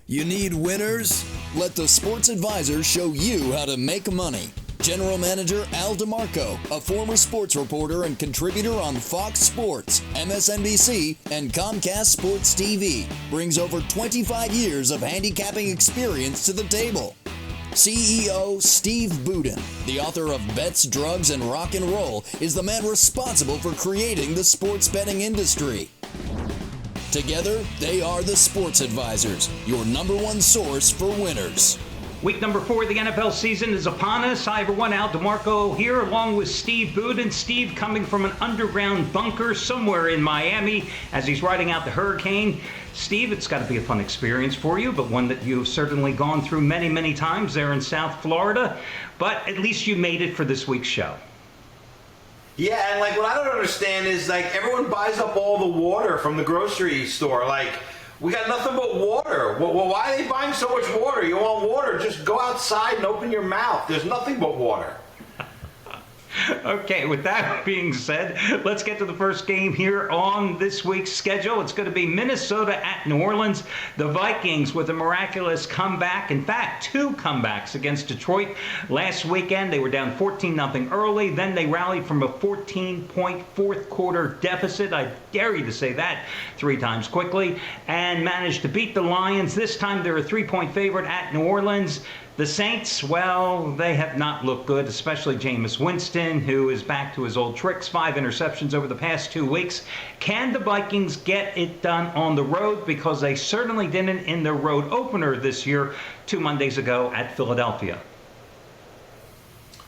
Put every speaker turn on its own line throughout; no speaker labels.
You need winners? Let the Sports Advisor show you how to make money. General Manager Al DeMarco, a former sports reporter and contributor on Fox Sports, MSNBC, and Comcast Sports TV, brings over 25 years of handicapping experience to the table. CEO Steve Budin, the author of Bets, Drugs, and Rock and Roll, is the man responsible for creating the sports betting industry. Together, they are the Sports Advisors, your number one source for winners.
Week number 4 of the NFL season is upon us. Hi everyone, Al DeMarco here along with Steve Budin. Steve coming from an underground bunker somewhere in Miami as he's riding out the hurricane. Steve, it's got to be a fun experience for you, but one that you've certainly gone through many, many times there in South Florida. But at least you made it for this week's show.
Yeah, and like what I don't understand is like everyone buys up all the water from the grocery store. Like we got nothing but water. Well, why are they buying so much water? You want water? Just go outside and open your mouth. There's nothing but water.
Okay, with that being said, let's get to the first game here on this week's schedule. It's going to be Minnesota at New Orleans. The Vikings with a miraculous comeback. In fact, 2 comebacks against Detroit. Last weekend, they were down 14-0 early. Then they rallied from a 14-point fourth quarter deficit. I dare you to say that 3 times quickly. And managed to beat the Lions. This time, they're a 3-point favorite at New Orleans. The Saints, well, they have not looked good, especially Jameis Winston, who is back to his old tricks, 5 interceptions over the past 2 weeks. Can the Vikings get it done on the road? Because they certainly didn't in their road opener this year 2 Mondays ago at Philadelphia.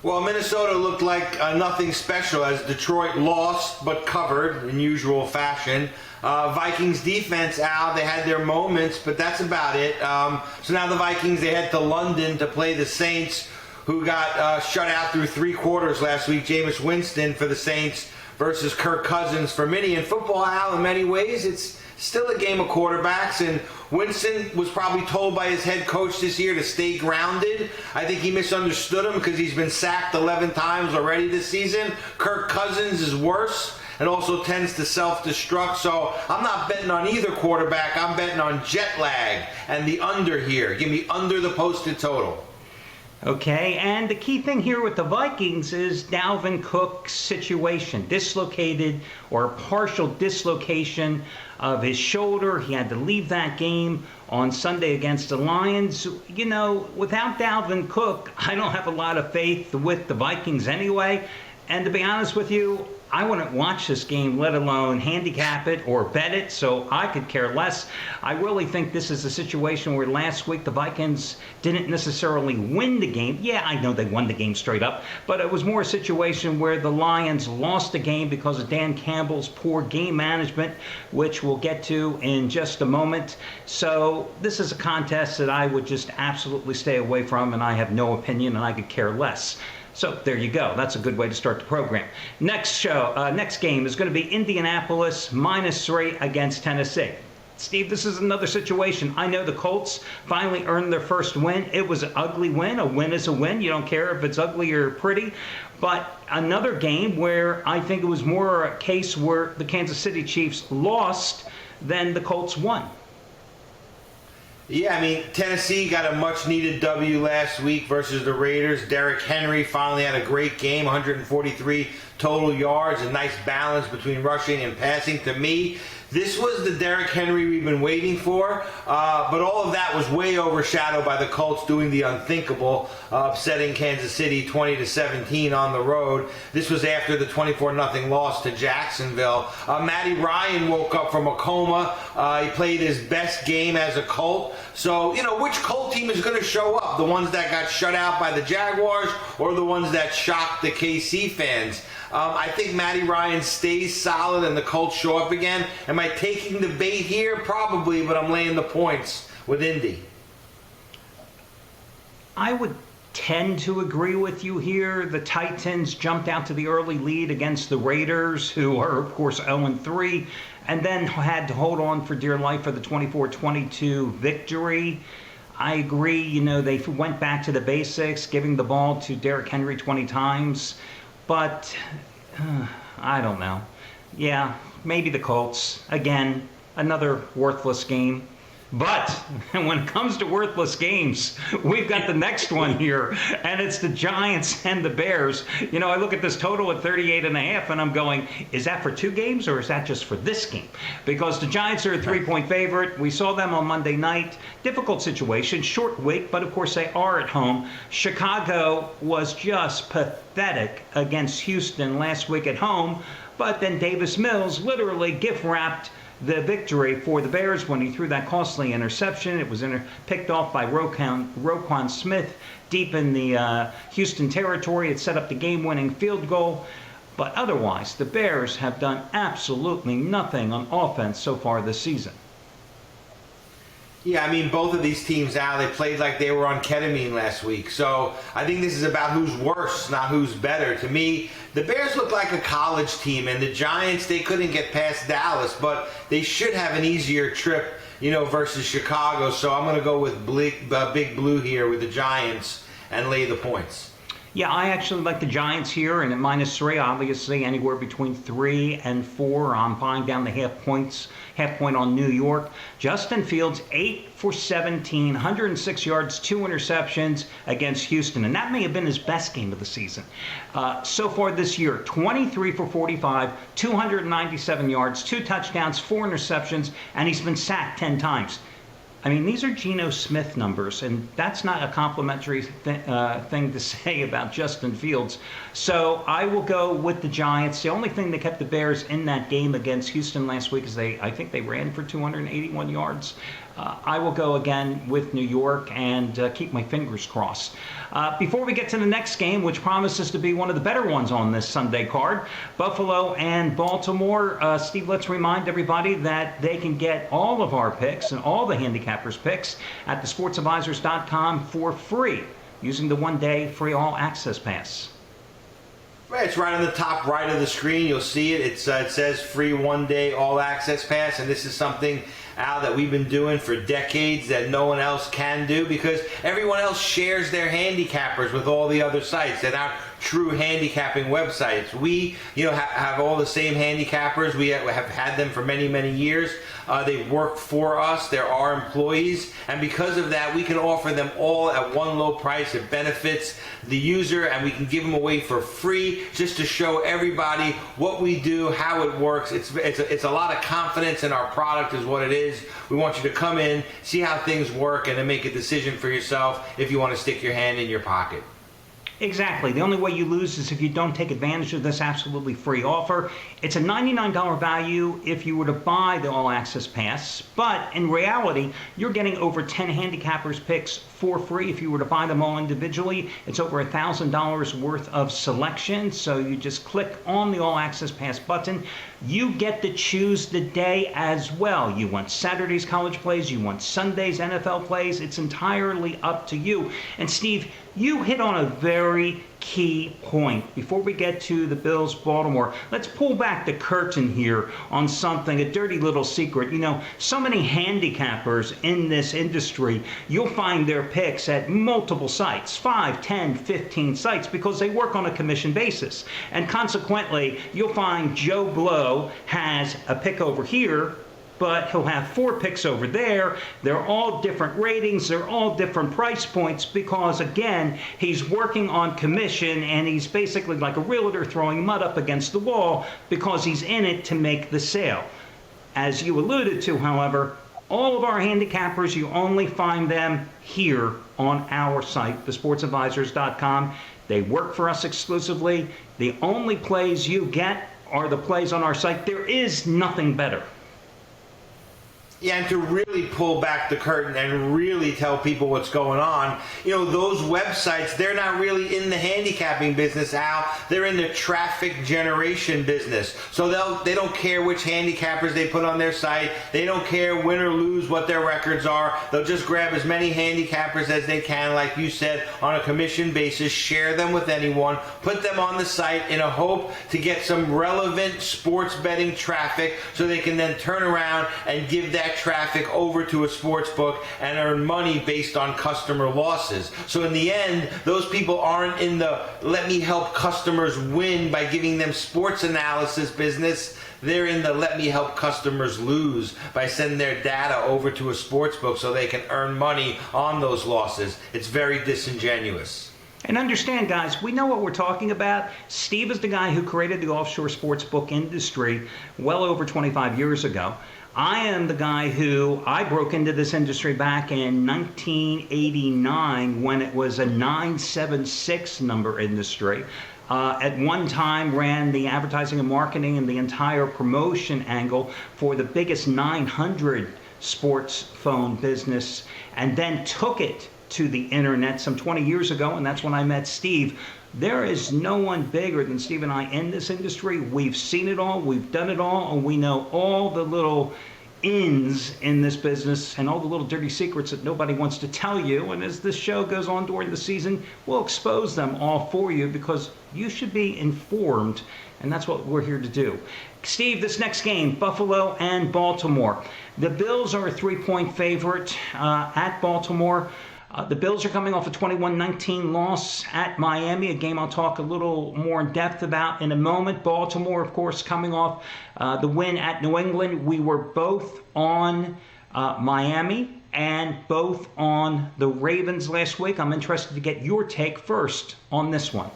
Well, Minnesota looked like nothing special as Detroit lost but covered in usual fashion. Vikings defense out. They had their moments, but that's about it. So now the Vikings, they head to London to play the Saints, who got shut out through 3 quarters last week. Jameis Winston for the Saints versus Kirk Cousins for many. In football, Al, in many ways, it's still a game of quarterbacks, and Winston was probably told by his head coach this year to stay grounded. I think he misunderstood him because he's been sacked 11 times already this season. Kirk Cousins is worse and also tends to self-destruct. So I'm not betting on either quarterback. I'm betting on jet lag and the under here. Give me under the posted total.
Okay, and the key thing here with the Vikings is Dalvin Cook's situation. Dislocated or partial dislocation of his shoulder. He had to leave that game on Sunday against the Lions. You know, without Dalvin Cook, I don't have a lot of faith with the Vikings anyway. And to be honest with you, I wouldn't watch this game, let alone handicap it or bet it, so I could care less. I really think this is a situation where last week the Vikings didn't necessarily win the game. Yeah, I know they won the game straight up, but it was more a situation where the Lions lost the game because of Dan Campbell's poor game management, which we'll get to in just a moment. So this is a contest that I would just absolutely stay away from, and I have no opinion, and I could care less. So there you go. That's a good way to start the program. Next game is going to be Indianapolis -3 against Tennessee. Steve, this is another situation. I know the Colts finally earned their first win. It was an ugly win. A win is a win. You don't care if it's ugly or pretty. But another game where I think it was more a case where the Kansas City Chiefs lost than the Colts won.
Yeah, I mean, Tennessee got a much-needed W last week versus the Raiders. Derrick Henry finally had a great game, 143 total yards, a nice balance between rushing and passing. To me, this was the Derrick Henry we've been waiting for, but all of that was way overshadowed by the Colts doing the unthinkable, upsetting Kansas City 20-17 on the road. This was after the 24-0 loss to Jacksonville. Matty Ryan woke up from a coma. He played his best game as a Colt. So, you know, which Colt team is going to show up? The ones that got shut out by the Jaguars or the ones that shocked the KC fans? I think Matty Ryan stays solid and the Colts show up again. Am I taking the bait here? Probably, but I'm laying the points with Indy.
I would tend to agree with you here. The Titans jumped out to the early lead against the Raiders, who are, of course, 0-3, and then had to hold on for dear life for the 24-22 victory. I agree, you know, they went back to the basics, giving the ball to Derrick Henry 20 times. But I don't know. Yeah, maybe the Colts. Again, another worthless game. But when it comes to worthless games, we've got the next one here, and it's the Giants and the Bears. You know, I look at this total at 38.5, and I'm going, is that for 2 games, or is that just for this game? Because the Giants are a 3-point favorite. We saw them on Monday night. Difficult situation, short week, but of course they are at home. Chicago was just pathetic against Houston last week at home, but then Davis Mills literally gift-wrapped the victory for the Bears when he threw that costly interception. It was picked off by Roquan Smith deep in the Houston territory. It set up the game-winning field goal. But otherwise, the Bears have done absolutely nothing on offense so far this season.
Yeah, I mean, both of these teams, Al, they played like they were on ketamine last week. So I think this is about who's worse, not who's better. To me, the Bears look like a college team, and the Giants, they couldn't get past Dallas, but they should have an easier trip, you know, versus Chicago. So I'm going to go with Big Blue here with the Giants and lay the points.
Yeah, I actually like the Giants here, and at -3, obviously anywhere between 3 and 4. I'm buying down the half point on New York. Justin Fields, 8 for 17, 106 yards, 2 interceptions against Houston, and that may have been his best game of the season. So far this year, 23 for 45, 297 yards, 2 touchdowns, 4 interceptions, and he's been sacked 10 times. I mean, these are Geno Smith numbers, and that's not a complimentary thing to say about Justin Fields. So I will go with the Giants. The only thing that kept the Bears in that game against Houston last week is I think they ran for 281 yards. I will go again with New York and keep my fingers crossed. Before we get to the next game, which promises to be one of the better ones on this Sunday card, Buffalo and Baltimore. Steve, let's remind everybody that they can get all of our picks and all the handicappers' picks at thesportsadvisors.com for free using the one-day free all-access pass.
Right, it's right on the top right of the screen. You'll see it. It says free one-day all-access pass, and this is something, Al, that we've been doing for decades that no one else can do because everyone else shares their handicappers with all the other sites. They're not true handicapping websites. We, have all the same handicappers. We have had them for many, many years. They work for us. They're our employees. And because of that, we can offer them all at one low price. It benefits the user, and we can give them away for free just to show everybody what we do, how it works. It's a lot of confidence in our product is what it is. We want you to come in, see how things work, and then make a decision for yourself if you want to stick your hand in your pocket.
Exactly. The only way you lose is if you don't take advantage of this absolutely free offer. It's a $99 value if you were to buy the All Access Pass, but in reality, you're getting over 10 handicappers picks for free if you were to buy them all individually. It's over $1,000 worth of selection, so you just click on the All Access Pass button. You get to choose the day as well. You want Saturday's college plays, you want Sunday's NFL plays. It's entirely up to you. And Steve, you hit on a very key point. Before we get to the Bills Baltimore, let's pull back the curtain here on something, a dirty little secret. So many handicappers in this industry, you'll find their picks at multiple sites, 5, 10, 15 sites, because they work on a commission basis. And consequently, you'll find Joe Blow has a pick over here, but he'll have 4 picks over there. They're all different ratings. They're all different price points because, again, he's working on commission, and he's basically like a realtor throwing mud up against the wall because he's in it to make the sale. As you alluded to, however, all of our handicappers, you only find them here on our site, thesportsadvisors.com. They work for us exclusively. The only plays you get are the plays on our site. There is nothing better.
Yeah, and to really pull back the curtain and really tell people what's going on, those websites, they're not really in the handicapping business, Al. They're in the traffic generation business. So they don't care which handicappers they put on their site. They don't care win or lose what their records are. They'll just grab as many handicappers as they can, like you said, on a commission basis, share them with anyone, put them on the site in a hope to get some relevant sports betting traffic so they can then turn around and give that traffic over to a sports book and earn money based on customer losses. So in the end, those people aren't in the let me help customers win by giving them sports analysis business. they're in the let me help customers lose by sending their data over to a sports book so they can earn money on those losses. It's very disingenuous.
And understand, guys, we know what we're talking about. Steve is the guy who created the offshore sports book industry well over 25 years ago. I am the guy who I broke into this industry back in 1989 when it was a 976 number industry. At one time ran the advertising and marketing and the entire promotion angle for the biggest 900 sports phone business, and then took it to the internet some 20 years ago, and that's when I met Steve. There is no one bigger than Steve and I in this industry. We've seen it all, we've done it all, and we know all the little ins in this business and all the little dirty secrets that nobody wants to tell you. And as this show goes on during the season, we'll expose them all for you because you should be informed, and that's what we're here to do. Steve, this next game, Buffalo and Baltimore. The Bills are a 3-point favorite at Baltimore. The Bills are coming off a 21-19 loss at Miami, a game I'll talk a little more in depth about in a moment. Baltimore, of course, coming off the win at New England. We were both on Miami and both on the Ravens last week. I'm interested to get your take first on this one.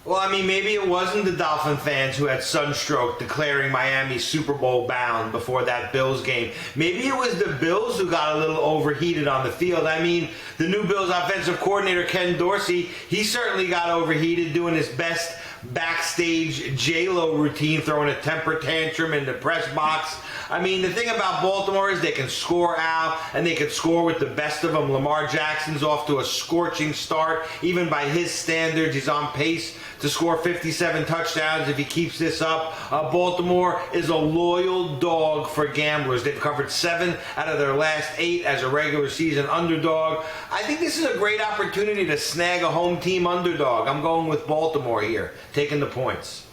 Well, I mean, maybe it wasn't the Dolphin fans who had sunstroke declaring Miami Super Bowl bound before that Bills game. Maybe it was the Bills who got a little overheated on the field. I mean, the new Bills offensive coordinator, Ken Dorsey, he certainly got overheated doing his best backstage J-Lo routine, throwing a temper tantrum in the press box. I mean, the thing about Baltimore is they can score out, and they can score with the best of them. Lamar Jackson's off to a scorching start. Even by his standards, he's on pace to score 57 touchdowns if he keeps this up. Baltimore is a loyal dog for gamblers. They've covered 7 out of their last 8 as a regular season underdog. I think this is a great opportunity to snag a home team underdog. I'm going with Baltimore here, taking the points.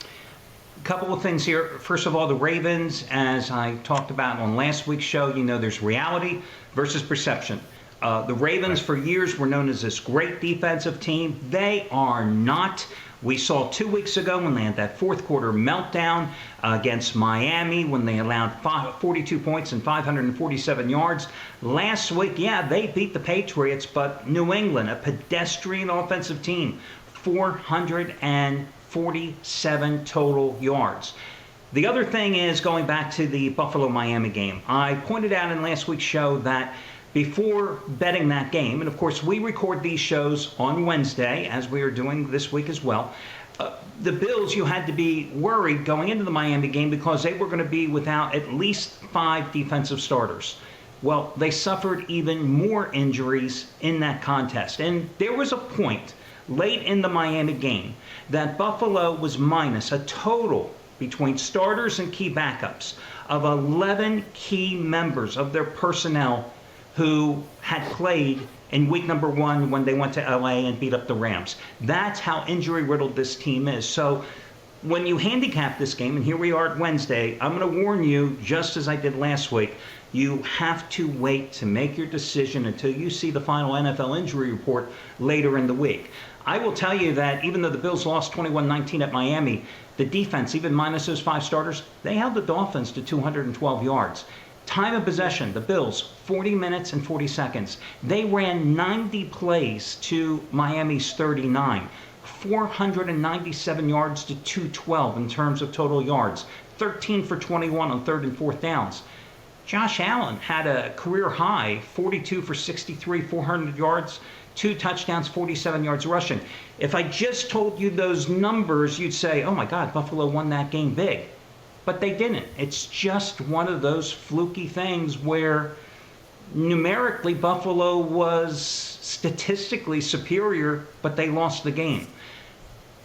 Couple of things here. First of all, the Ravens, as I talked about on last week's show, you know, there's reality versus perception. The Ravens for years were known as this great defensive team. They are not. We saw 2 weeks ago when they had that fourth quarter meltdown against Miami when they allowed 42 points and 547 yards. Last week, yeah, they beat the Patriots, but New England, a pedestrian offensive team, 447 total yards. The other thing is, going back to the Buffalo-Miami game, I pointed out in last week's show that before betting that game, and of course we record these shows on Wednesday, as we are doing this week as well, the Bills, you had to be worried going into the Miami game because they were going to be without at least 5 defensive starters. Well, they suffered even more injuries in that contest. And there was a point late in the Miami game that Buffalo was minus a total between starters and key backups of 11 key members of their personnel who had played in week number 1 when they went to LA and beat up the Rams. That's how injury-riddled this team is. So when you handicap this game, and here we are at Wednesday, I'm going to warn you, just as I did last week, you have to wait to make your decision until you see the final NFL injury report later in the week. I will tell you that even though the Bills lost 21-19 at Miami, the defense, even minus those 5 starters, they held the Dolphins to 212 yards. Time of possession, the Bills, 40 minutes and 40 seconds. They ran 90 plays to Miami's 39. 497 yards to 212 in terms of total yards. 13 for 21 on 3rd and 4th downs. Josh Allen had a career high, 42 for 63, 400 yards, 2 touchdowns, 47 yards rushing. If I just told you those numbers, you'd say, oh my God, Buffalo won that game big. But they didn't. It's just one of those fluky things where numerically Buffalo was statistically superior, but they lost the game.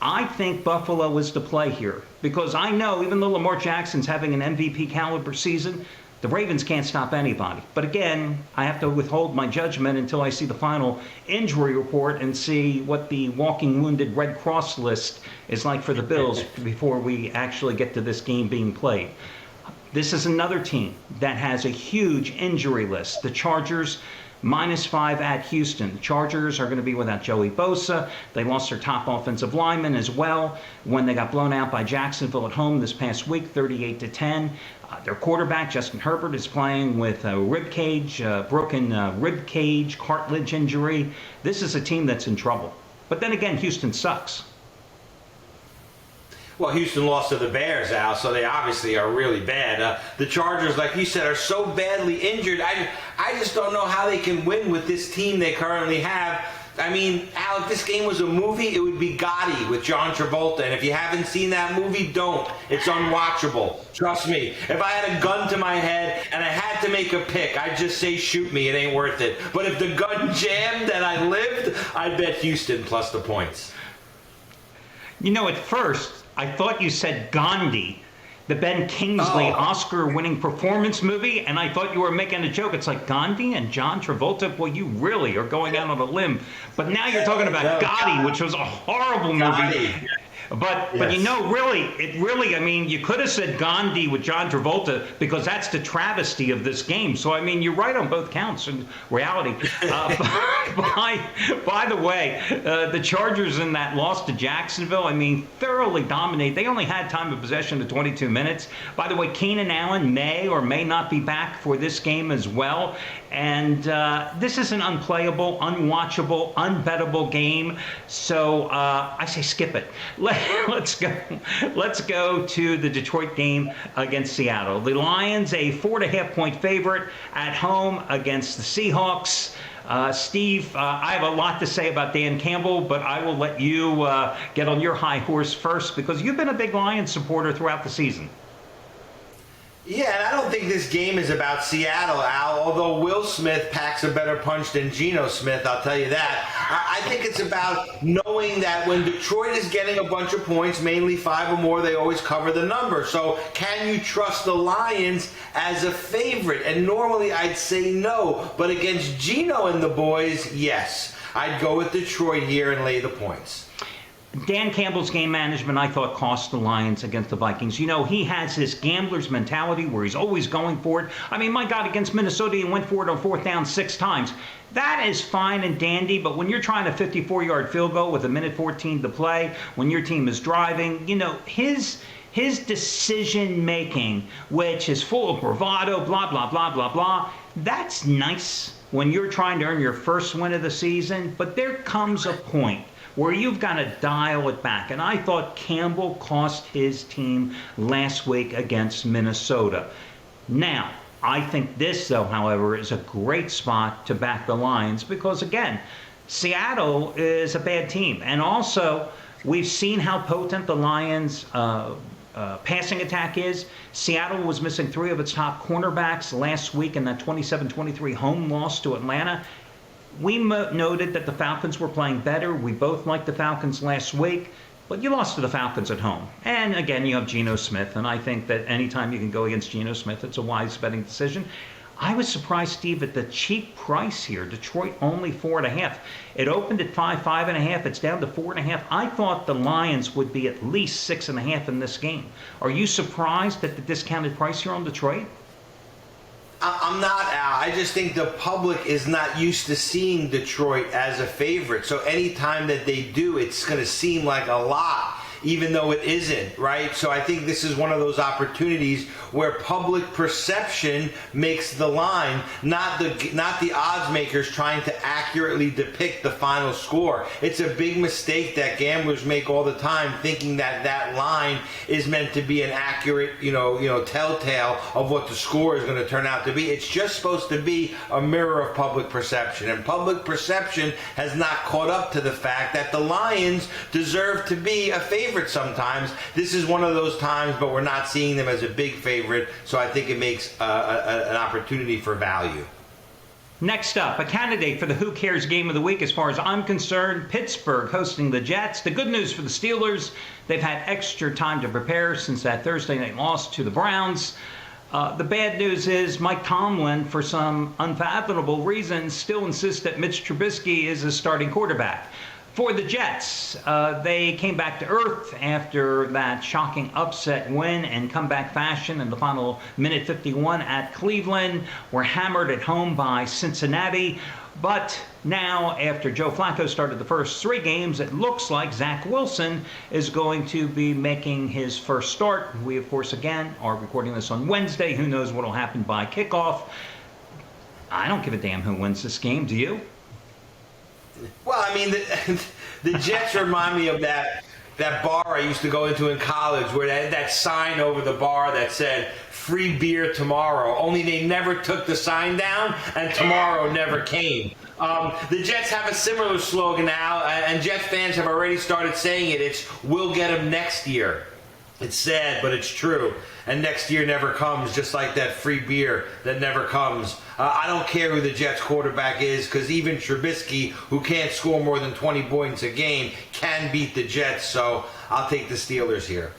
I think Buffalo is the play here because I know even though Lamar Jackson's having an MVP caliber season, the Ravens can't stop anybody. But again, I have to withhold my judgment until I see the final injury report and see what the walking wounded Red Cross list is like for the Bills before we actually get to this game being played. This is another team that has a huge injury list. The Chargers, -5 at Houston. The Chargers are going to be without Joey Bosa. They lost their top offensive lineman as well when they got blown out by Jacksonville at home this past week, 38-10. Their quarterback, Justin Herbert, is playing with a broken rib cage, cartilage injury. This is a team that's in trouble. But then again, Houston sucks.
Well, Houston lost to the Bears, Al, so they obviously are really bad. The Chargers, like you said, are so badly injured. I just don't know how they can win with this team they currently have. I mean, Al, if this game was a movie, it would be Gotti with John Travolta. And if you haven't seen that movie, don't. It's unwatchable. Trust me. If I had a gun to my head and I had to make a pick, I'd just say shoot me. It ain't worth it. But if the gun jammed and I lived, I'd bet Houston plus the points.
You know, at first, I thought you said Gandhi, the Ben Kingsley Oscar-winning performance movie, and I thought you were making a joke. It's like Gandhi and John Travolta. Boy, you really are going out on a limb. But now you're talking about Gotti, which was a horrible movie. But you know, really, I mean, you could have said Gandhi with John Travolta because that's the travesty of this game. So, I mean, you're right on both counts in reality. By the way, the Chargers in that loss to Jacksonville, I mean, thoroughly dominated. They only had time of possession of 22 minutes. By the way, Keenan Allen may or may not be back for this game as well. And this is an unplayable, unwatchable, unbettable game. So I say skip it. Let's go to the Detroit game against Seattle. The Lions, a 4.5-point favorite at home against the Seahawks. Steve, I have a lot to say about Dan Campbell, but I will let you get on your high horse first because you've been a big Lions supporter throughout the season.
Yeah, and I don't think this game is about Seattle, Al, although Will Smith packs a better punch than Geno Smith, I'll tell you that. I think it's about knowing that when Detroit is getting a bunch of points, mainly 5 or more, they always cover the number. So can you trust the Lions as a favorite? And normally I'd say no, but against Geno and the boys, yes. I'd go with Detroit here and lay the points.
Dan Campbell's game management, I thought, cost the Lions against the Vikings. You know, he has this gambler's mentality where he's always going for it. I mean, my God, against Minnesota, he went for it on 4th down 6 times. That is fine and dandy, but when you're trying a 54-yard field goal with 1:14 to play, when your team is driving, you know, his decision-making, which is full of bravado, blah, blah, blah, blah, blah, that's nice when you're trying to earn your first win of the season, but there comes a point where you've got to dial it back. And I thought Campbell cost his team last week against Minnesota. Now, I think this, though, however, is a great spot to back the Lions because, again, Seattle is a bad team. And also, we've seen how potent the Lions' passing attack is. Seattle was missing 3 of its top cornerbacks last week in that 27-23 home loss to Atlanta. We noted that the Falcons were playing better. We both liked the Falcons last week, but you lost to the Falcons at home. And again, you have Geno Smith, and I think that anytime you can go against Geno Smith, it's a wise betting decision. I was surprised, Steve, at the cheap price here. Detroit only 4.5. It opened at 5.5. It's down to 4.5. I thought the Lions would be at least 6.5 in this game. Are you surprised at the discounted price here on Detroit?
I'm not, Al. I just think the public is not used to seeing Detroit as a favorite. So anytime that they do, it's going to seem like a lot, even though it isn't, right? So I think this is one of those opportunities where public perception makes the line, not the odds makers trying to accurately depict the final score. It's a big mistake that gamblers make all the time, thinking that that line is meant to be an accurate, telltale of what the score is going to turn out to be. It's just supposed to be a mirror of public perception, and public perception has not caught up to the fact that the Lions deserve to be a favorite sometimes. This is one of those times, but we're not seeing them as a big favorite, so I think it makes an opportunity for value.
Next up, a candidate for the Who Cares game of the week as far as I'm concerned, Pittsburgh hosting the Jets. The good news for the Steelers, they've had extra time to prepare since that Thursday night loss to the Browns. The bad news is Mike Tomlin, for some unfathomable reasons, still insists that Mitch Trubisky is a starting quarterback. For the Jets, they came back to earth after that shocking upset win and comeback fashion in the final minute 51 at Cleveland. Were hammered at home by Cincinnati. But now, after Joe Flacco started the first 3 games, it looks like Zach Wilson is going to be making his first start. We, of course, again, are recording this on Wednesday. Who knows what will happen by kickoff? I don't give a damn who wins this game. Do you?
Well, I mean, the Jets remind me of that bar I used to go into in college where they had that sign over the bar that said, "Free beer tomorrow," only they never took the sign down and tomorrow never came. The Jets have a similar slogan now, and Jets fans have already started saying it. It's, "We'll get them next year." It's sad, but it's true. And next year never comes, just like that free beer that never comes. I don't care who the Jets quarterback is, because even Trubisky, who can't score more than 20 points a game, can beat the Jets. So I'll take the Steelers here.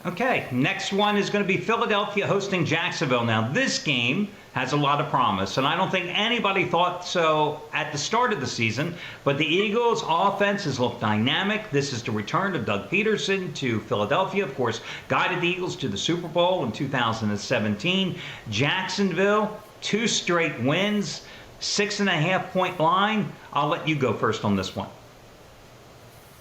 Okay, next one is going to be Philadelphia hosting Jacksonville. Now, this game has a lot of promise, and I don't think anybody thought so at the start of the season, but the Eagles' offense has looked dynamic. This is the return of Doug Peterson to Philadelphia, of course, guided the Eagles to the Super Bowl in 2017. Jacksonville, 2 straight wins, 6.5-point line. I'll let you go first on this one.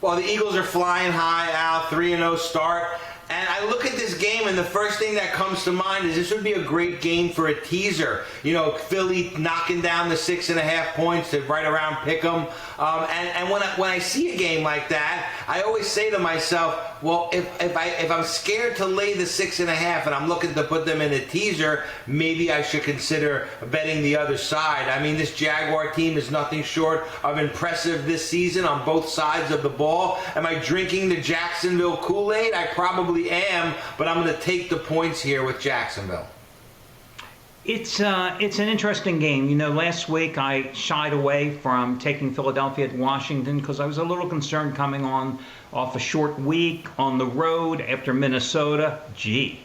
Well, the Eagles are flying high, Al, 3-0 start. And I look at this game, and the first thing that comes to mind is this would be a great game for a teaser. You know, Philly knocking down the 6.5 points to right around pick 'em. And when I see a game like that, I always say to myself, well, if I'm scared to lay the 6.5 and I'm looking to put them in a teaser, maybe I should consider betting the other side. I mean, this Jaguar team is nothing short of impressive this season on both sides of the ball. Am I drinking the Jacksonville Kool-Aid? I probably am, but I'm going to take the points here with Jacksonville.
It's an interesting game. You know, last week I shied away from taking Philadelphia at Washington because I was a little concerned coming off a short week on the road after Minnesota. Gee,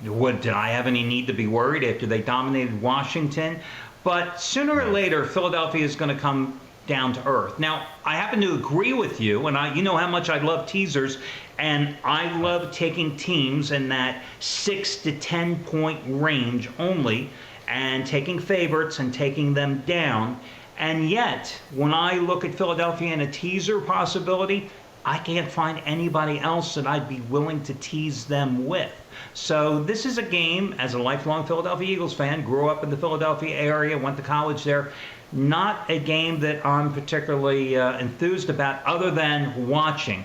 did I have any need to be worried after they dominated Washington? But sooner or later, Philadelphia is going to come down to earth. Now, I happen to agree with you, and you know how much I love teasers, and I love taking teams in that 6 to 10 point range only, and taking favorites and taking them down. And yet, when I look at Philadelphia in a teaser possibility, I can't find anybody else that I'd be willing to tease them with. So this is a game, as a lifelong Philadelphia Eagles fan, grew up in the Philadelphia area, went to college there, not a game that I'm particularly enthused about other than watching.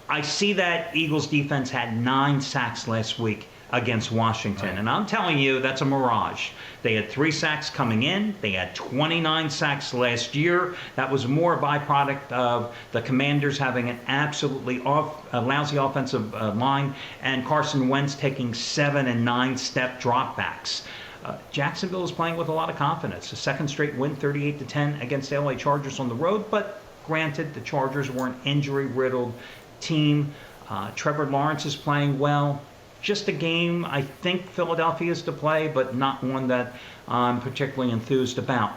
I see that Eagles defense had 9 sacks last week against Washington. Right. And I'm telling you, that's a mirage. They had 3 sacks coming in. They had 29 sacks last year. That was more a byproduct of the Commanders having an absolutely lousy offensive line and Carson Wentz taking 7 and 9 step dropbacks. Jacksonville is playing with a lot of confidence. A second straight win, 38-10 against the LA Chargers on the road. But granted, the Chargers were an injury-riddled team. Trevor Lawrence is playing well. Just a game I think Philadelphia is to play, but not one that I'm particularly enthused about.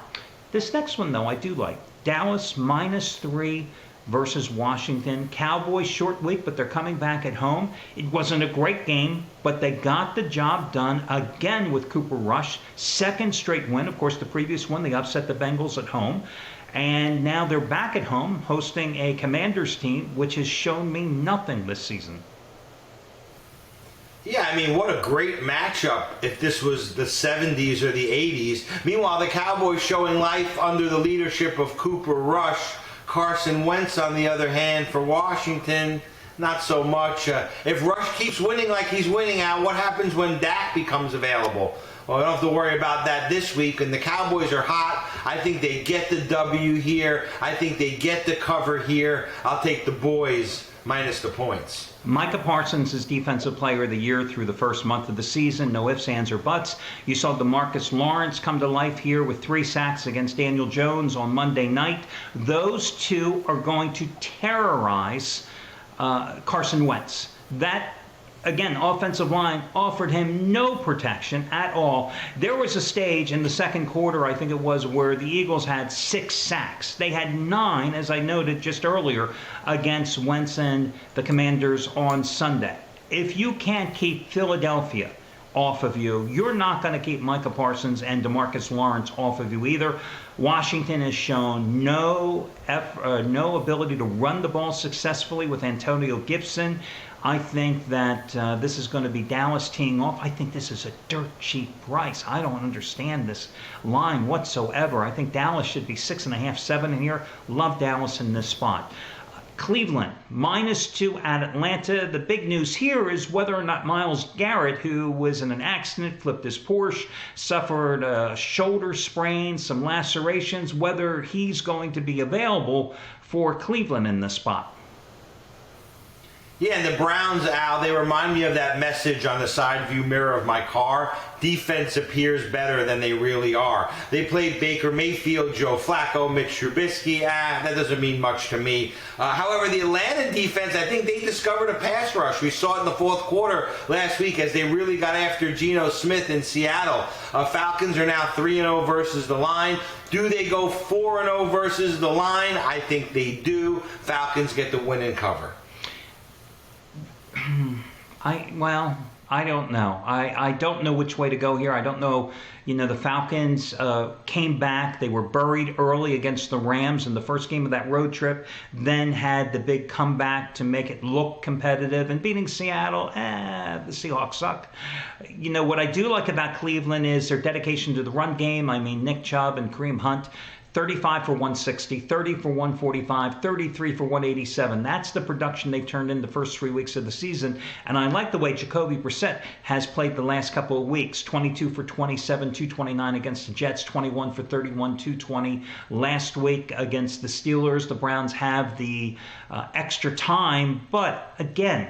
This next one, though, I do like. Dallas -3 versus Washington. Cowboys short week, but they're coming back at home. It wasn't a great game, but they got the job done again with Cooper Rush. Second straight win. Of course, the previous one, they upset the Bengals at home. And now they're back at home hosting a Commanders team, which has shown me nothing this season.
Yeah, I mean, what a great matchup if this was the 70s or the 80s. Meanwhile, the Cowboys showing life under the leadership of Cooper Rush. Carson Wentz, on the other hand, for Washington, not so much. If Rush keeps winning like he's winning, Al, what happens when Dak becomes available? Well, we don't have to worry about that this week. And the Cowboys are hot. I think they get the W here. I think they get the cover here. I'll take the boys minus the points.
Micah Parsons is Defensive Player of the Year through the first month of the season. No ifs, ands, or buts. You saw DeMarcus Lawrence come to life here with 3 sacks against Daniel Jones on Monday night. Those two are going to terrorize Carson Wentz. That again, offensive line offered him no protection at all. There was a stage in the second quarter, I think it was, where the Eagles had 6 sacks. They had 9, as I noted just earlier, against Wentz and the Commanders on Sunday. If you can't keep Philadelphia off of you, you're not going to keep Micah Parsons and DeMarcus Lawrence off of you either. Washington has shown no ability to run the ball successfully with Antonio Gibson. I think that this is going to be Dallas teeing off. I think this is a dirt cheap price. I don't understand this line whatsoever. I think Dallas should be 6.5, 7 in here. Love Dallas in this spot. Cleveland, -2 at Atlanta. The big news here is whether or not Myles Garrett, who was in an accident, flipped his Porsche, suffered a shoulder sprain, some lacerations, whether he's going to be available for Cleveland in this spot.
Yeah, and the Browns, Al, they remind me of that message on the side view mirror of my car. Defense appears better than they really are. They played Baker Mayfield, Joe Flacco, Mitch Trubisky. That doesn't mean much to me. However, the Atlanta defense, I think they discovered a pass rush. We saw it in the fourth quarter last week as they really got after Geno Smith in Seattle. Falcons are now 3-0 versus the line. Do they go 4-0 versus the line? I think they do. Falcons get the win and cover.
I don't know. I don't know which way to go here. I don't know. The Falcons came back. They were buried early against the Rams in the first game of that road trip, then had the big comeback to make it look competitive. And beating Seattle, the Seahawks suck. What I do like about Cleveland is their dedication to the run game. I mean, Nick Chubb and Kareem Hunt, 35 for 160, 30 for 145, 33 for 187. That's the production they've turned in the first 3 weeks of the season. And I like the way Jacoby Brissett has played the last couple of weeks. 22 for 27, 229 against the Jets, 21 for 31, 220 last week against the Steelers. The Browns have the extra time, but again,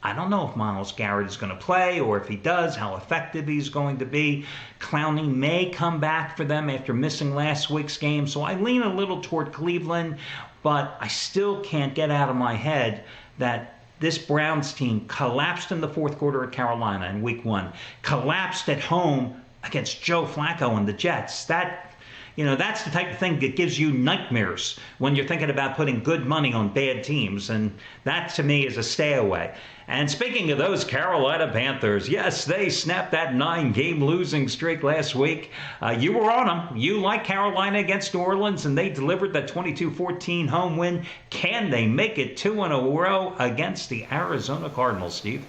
I don't know if Myles Garrett is going to play, or if he does, how effective he's going to be. Clowney may come back for them after missing last week's game, so I lean a little toward Cleveland, but I still can't get out of my head that this Browns team collapsed in the fourth quarter at Carolina in week 1, collapsed at home against Joe Flacco and the Jets. That's the type of thing that gives you nightmares when you're thinking about putting good money on bad teams, and that to me is a stay away. And speaking of those Carolina Panthers, yes, they snapped that 9-game losing streak last week. You were on them. You like Carolina against New Orleans, and they delivered that 22-14 home win. Can they make it 2 in a row against the Arizona Cardinals, Steve?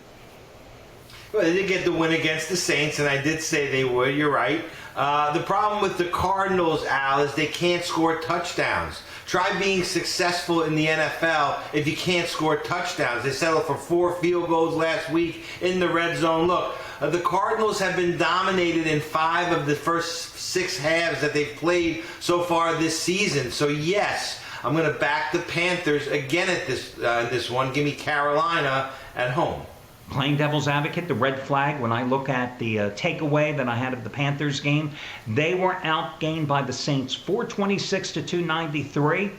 Well, they did get the win against the Saints, and I did say they would. You're right. The problem with the Cardinals, Al, is they can't score touchdowns. Try being successful in the NFL if you can't score touchdowns. They settled for 4 field goals last week in the red zone. Look, the Cardinals have been dominated in 5 of the first 6 halves that they've played so far this season. So, yes, I'm going to back the Panthers again at this one. Give me Carolina at home.
Playing devil's advocate, the red flag, when I look at the takeaway that I had of the Panthers game, they were outgained by the Saints 426 to 293,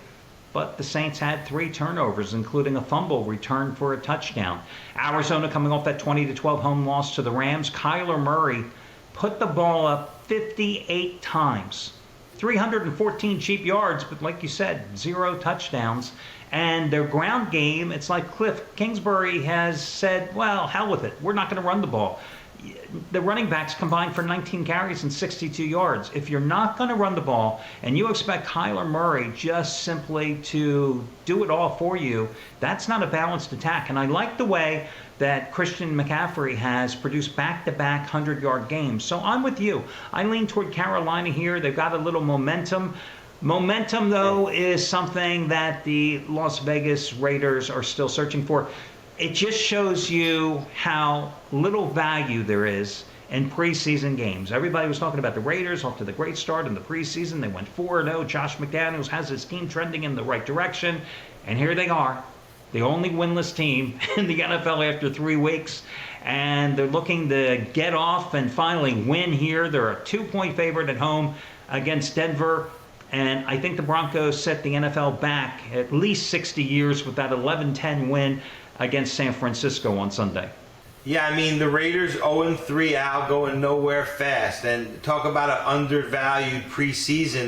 but the Saints had 3 turnovers, including a fumble return for a touchdown. Arizona coming off that 20-12 home loss to the Rams. Kyler Murray put the ball up 58 times. 314 cheap yards, but like you said, 0 touchdowns. And their ground game, it's like Cliff Kingsbury has said, well, hell with it. We're not going to run the ball. The running backs combined for 19 carries and 62 yards. If you're not going to run the ball and you expect Kyler Murray just simply to do it all for you, that's not a balanced attack. And I like the way that Christian McCaffrey has produced back-to-back 100-yard games. So I'm with you. I lean toward Carolina here. They've got a little momentum. Momentum, though, is something that the Las Vegas Raiders are still searching for. It just shows you how little value there is in preseason games. Everybody was talking about the Raiders off to the great start in the preseason. They went 4-0. Josh McDaniels has his team trending in the right direction. And here they are, the only winless team in the NFL after 3 weeks. And they're looking to get off and finally win here. They're a 2-point favorite at home against Denver. And I think the Broncos set the NFL back at least 60 years with that 11-10 win against San Francisco on Sunday.
Yeah, I mean, the Raiders 0-3 out, going nowhere fast. And talk about an undervalued preseason.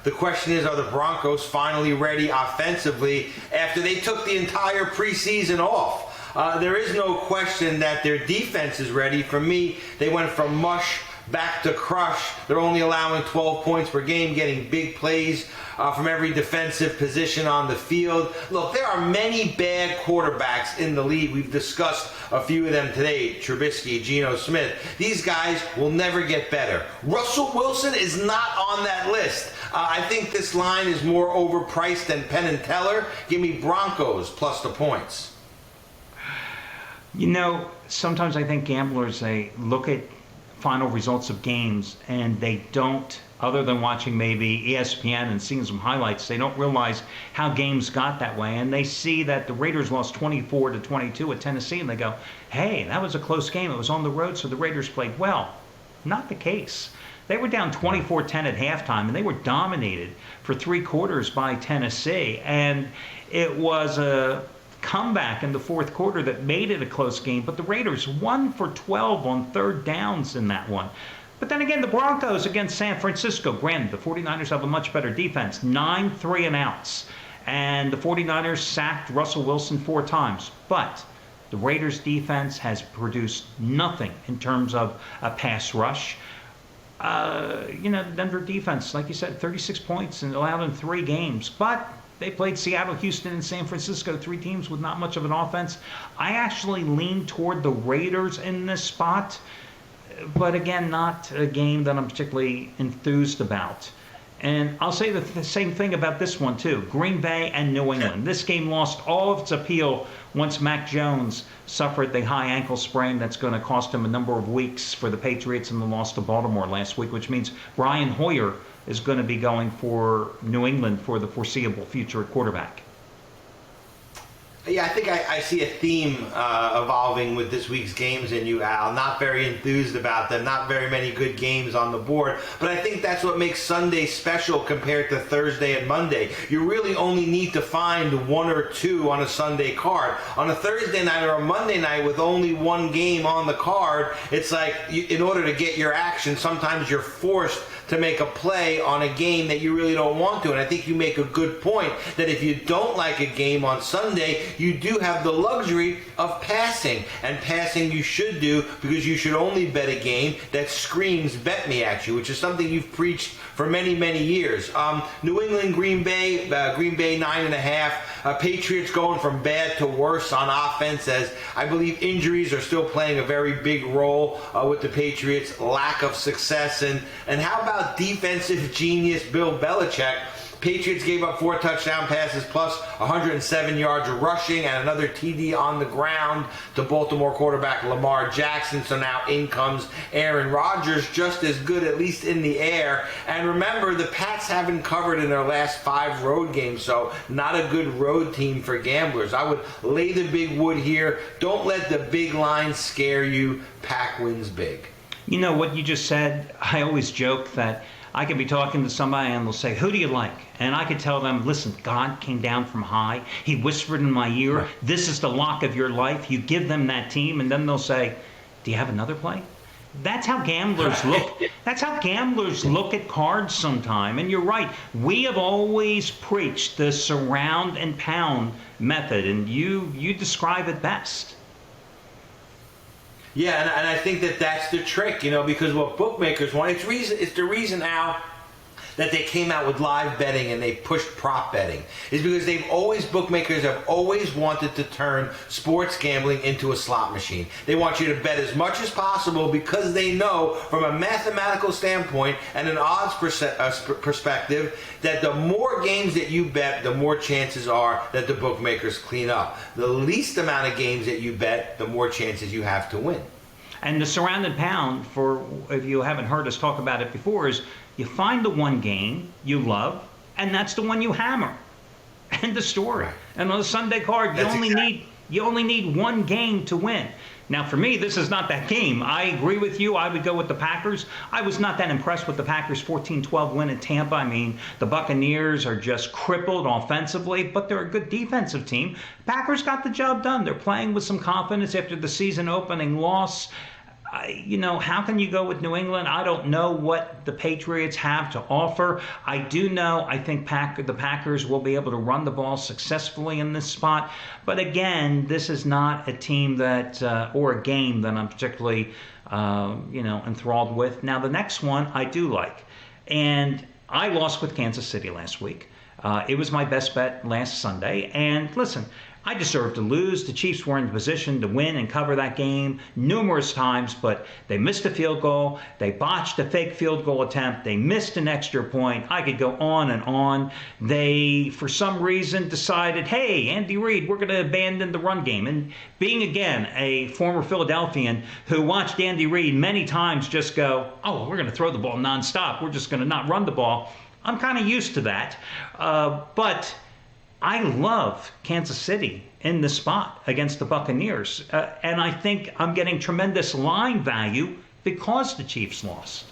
The question is, are the Broncos finally ready offensively after they took the entire preseason off? There is no question that their defense is ready. For me, they went from mush back to crush. They're only allowing 12 points per game, getting big plays from every defensive position on the field. Look, there are many bad quarterbacks in the league. We've discussed a few of them today: Trubisky, Geno Smith. These guys will never get better. Russell Wilson is not on that list. I think this line is more overpriced than Penn and Teller. Give me Broncos plus the points.
You know, sometimes I think gamblers, they look at final results of games and they don't, other than watching maybe ESPN and seeing some highlights, they don't realize how games got that way. And they see that the Raiders lost 24-22 at Tennessee and they go, hey, that was a close game. It was on the road, so the Raiders played well. Not the case. They were down 24-10 at halftime, and they were dominated for 3 quarters by Tennessee. And it was a comeback in the fourth quarter that made it a close game, but the Raiders 1 for 12 on third downs in that one. But then again, the Broncos against San Francisco, granted, the 49ers have a much better defense, 9 3-and-outs, and the 49ers sacked Russell Wilson 4 times. But the Raiders defense has produced nothing in terms of a pass rush. The Denver defense, like you said, 36 points and allowed in 3 games, but they played Seattle, Houston, and San Francisco, 3 teams with not much of an offense. I actually lean toward the Raiders in this spot, but again, not a game that I'm particularly enthused about. And I'll say the same thing about this one, too. Green Bay and New England. This game lost all of its appeal once Mac Jones suffered the high ankle sprain that's going to cost him a number of weeks for the Patriots in the loss to Baltimore last week, which means Brian Hoyer is going to be going for New England for the foreseeable future at quarterback.
Yeah, I think I see a theme evolving with this week's games in you, Al. Not very enthused about them, not very many good games on the board, but I think that's what makes Sunday special compared to Thursday and Monday. You really only need to find 1 or 2 on a Sunday card. On a Thursday night or a Monday night with only 1 game on the card, it's like in order to get your action, sometimes you're forced to make a play on a game that you really don't want to. And I think you make a good point that if you don't like a game on Sunday, you do have the luxury of passing. And passing you should do, because you should only bet a game that screams bet me at you, which is something you've preached for many, many years. New England, Green Bay 9.5. Patriots going from bad to worse on offense, as I believe injuries are still playing a very big role with the Patriots' lack of success. And how about defensive genius Bill Belichick? Patriots gave up 4 touchdown passes plus 107 yards rushing and another TD on the ground to Baltimore quarterback Lamar Jackson. So now in comes Aaron Rodgers, just as good, at least in the air. And remember, the Pats haven't covered in their last 5 road games, so not a good road team for gamblers. I would lay the big wood here. Don't let the big line scare you. Pack wins big.
You know what you just said? I always joke that I could be talking to somebody and they'll say, who do you like? And I could tell them, listen, God came down from high. He whispered in my ear, this is the lock of your life. You give them that team, and then they'll say, do you have another play? That's how gamblers look. That's how gamblers look at cards sometime. And you're right. We have always preached the surround and pound method, and you describe it best.
Yeah, and I think that's the trick, because what bookmakers want, it's the reason now that they came out with live betting and they pushed prop betting, is because bookmakers have always wanted to turn sports gambling into a slot machine. They want you to bet as much as possible because they know from a mathematical standpoint and an odds perspective that the more games that you bet, the more chances are that the bookmakers clean up. The least amount of games that you bet, the more chances you have to win.
And the surround and pound, for if you haven't heard us talk about it before, is you find the one game you love, and that's the one you hammer. End of story. Right. And on a Sunday card, you only need 1 game to win. Now, for me, this is not that game. I agree with you. I would go with the Packers. I was not that impressed with the Packers' 14-12 win in Tampa. I mean, the Buccaneers are just crippled offensively, but they're a good defensive team. Packers got the job done. They're playing with some confidence after the season opening loss. How can you go with New England? I don't know what the Patriots have to offer. I do know I think the Packers will be able to run the ball successfully in this spot. But again, this is not a team or a game that I'm particularly, enthralled with. Now, the next one I do like. And I lost with Kansas City last week. It was my best bet last Sunday. And listen, I deserved to lose. The Chiefs were in position to win and cover that game numerous times, but they missed a field goal. They botched a fake field goal attempt. They missed an extra point. I could go on and on. They, for some reason, decided, hey, Andy Reid, we're going to abandon the run game. And being, again, a former Philadelphian who watched Andy Reid many times just go, oh, we're going to throw the ball nonstop. We're just going to not run the ball. I'm kind of used to that. But I love Kansas City in this spot against the Buccaneers. And I think I'm getting tremendous line value because the Chiefs lost.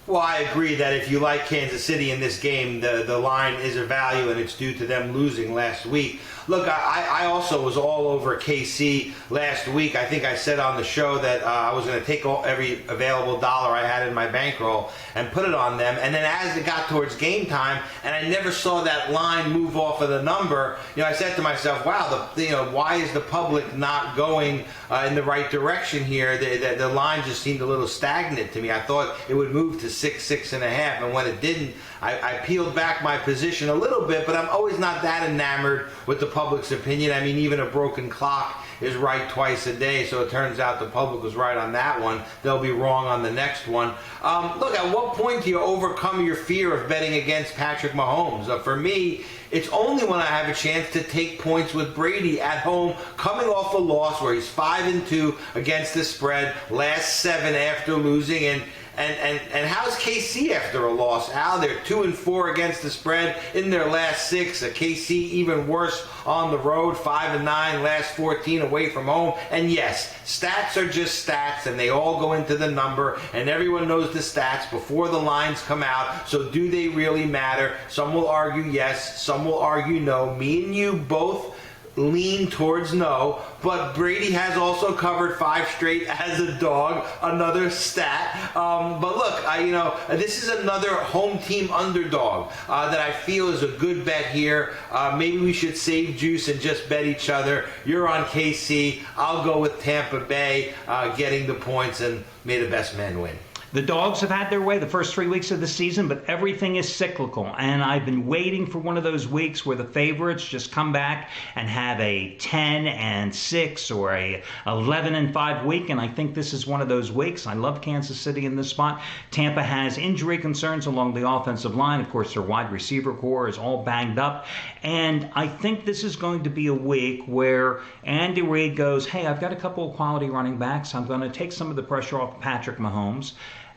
Well, I agree that if you like Kansas City in this game, the line is a value, and it's due to them losing last week. Look, I also was all over KC last week. I think I said on the show that I was going to take every available dollar I had in my bankroll and put it on them. And then as it got towards game time, and I never saw that line move off of the number, I said to myself, wow, why is the public not going in the right direction here? The line just seemed a little stagnant to me. I thought it would move to 6.5, and when it didn't, I peeled back my position a little bit, but I'm always not that enamored with the public's opinion. I mean, even a broken clock is right twice a day, so it turns out the public was right on that one. They'll be wrong on the next one. Look, at what point do you overcome your fear of betting against Patrick Mahomes? For me, it's only when I have a chance to take points with Brady at home, coming off a loss where he's 5-2 against the spread, last 7 after losing, and how's KC after a loss, Al? They're 2-4 against the spread in their last 6. KC even worse on the road, 5-9, last 14 away from home. And yes, stats are just stats, and they all go into the number, and everyone knows the stats before the lines come out. So do they really matter? Some will argue yes, some will argue no. Me and you both lean towards no, but Brady has also covered 5 straight as a dog, another stat. But look, this is another home team underdog that I feel is a good bet here. Maybe we should save juice and just bet each other. You're on KC. I'll go with Tampa Bay getting the points, and may the best man win.
The Dogs have had their way the first 3 weeks of the season, but everything is cyclical. And I've been waiting for one of those weeks where the favorites just come back and have a 10-6 or a 11-5 week. And I think this is one of those weeks. I love Kansas City in this spot. Tampa has injury concerns along the offensive line. Of course, their wide receiver core is all banged up. And I think this is going to be a week where Andy Reid goes, hey, I've got a couple of quality running backs. I'm going to take some of the pressure off Patrick Mahomes.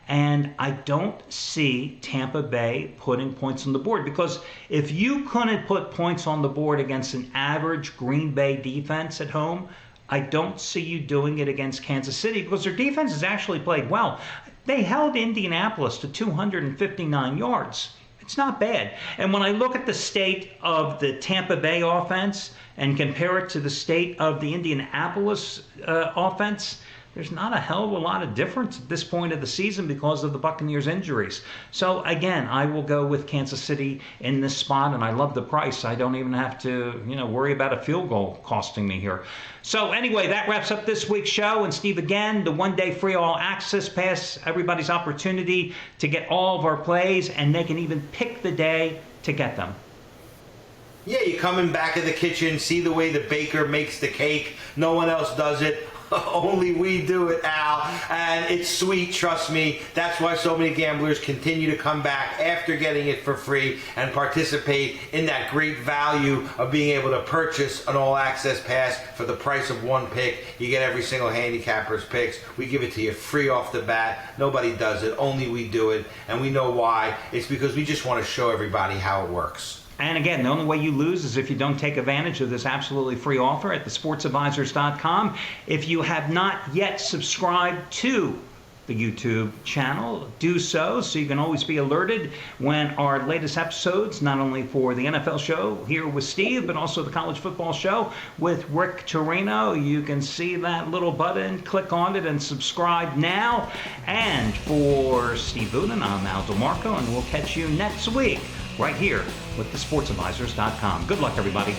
And I don't see Tampa Bay putting points on the board, because if you couldn't put points on the board against an average Green Bay defense at home, I don't see you doing it against Kansas City, because their defense has actually played well. They held Indianapolis to 259 yards. It's not bad. And when I look at the state of the Tampa Bay offense and compare it to the state of the Indianapolis offense, there's not a hell of a lot of difference at this point of the season because of the Buccaneers' injuries. So, again, I will go with Kansas City in this spot, and I love the price. I don't even have to, worry about a field goal costing me here. So, anyway, that wraps up this week's show. And, Steve, again, the one-day free all-access pass, everybody's opportunity to get all of our plays, and they can even pick the day to get them.
Yeah, you come in back of the kitchen, see the way the baker makes the cake. No one else does it. Only we do it, Al, and it's sweet, trust me. That's why so many gamblers continue to come back after getting it for free and participate in that great value of being able to purchase an all-access pass for the price of one pick. You get every single handicapper's picks. We give it to you free off the bat. Nobody does it. Only we do it, and we know why. It's because we just want to show everybody how it works.
And again, the only way you lose is if you don't take advantage of this absolutely free offer at thesportsadvisors.com. If you have not yet subscribed to the YouTube channel, do so you can always be alerted when our latest episodes, not only for the NFL show here with Steve, but also the college football show with Rick Torino. You can see that little button, click on it, and subscribe now. And for Steve Booten, I'm Al DeMarco, and we'll catch you next week right here with thesportsadvisors.com. Good luck, everybody.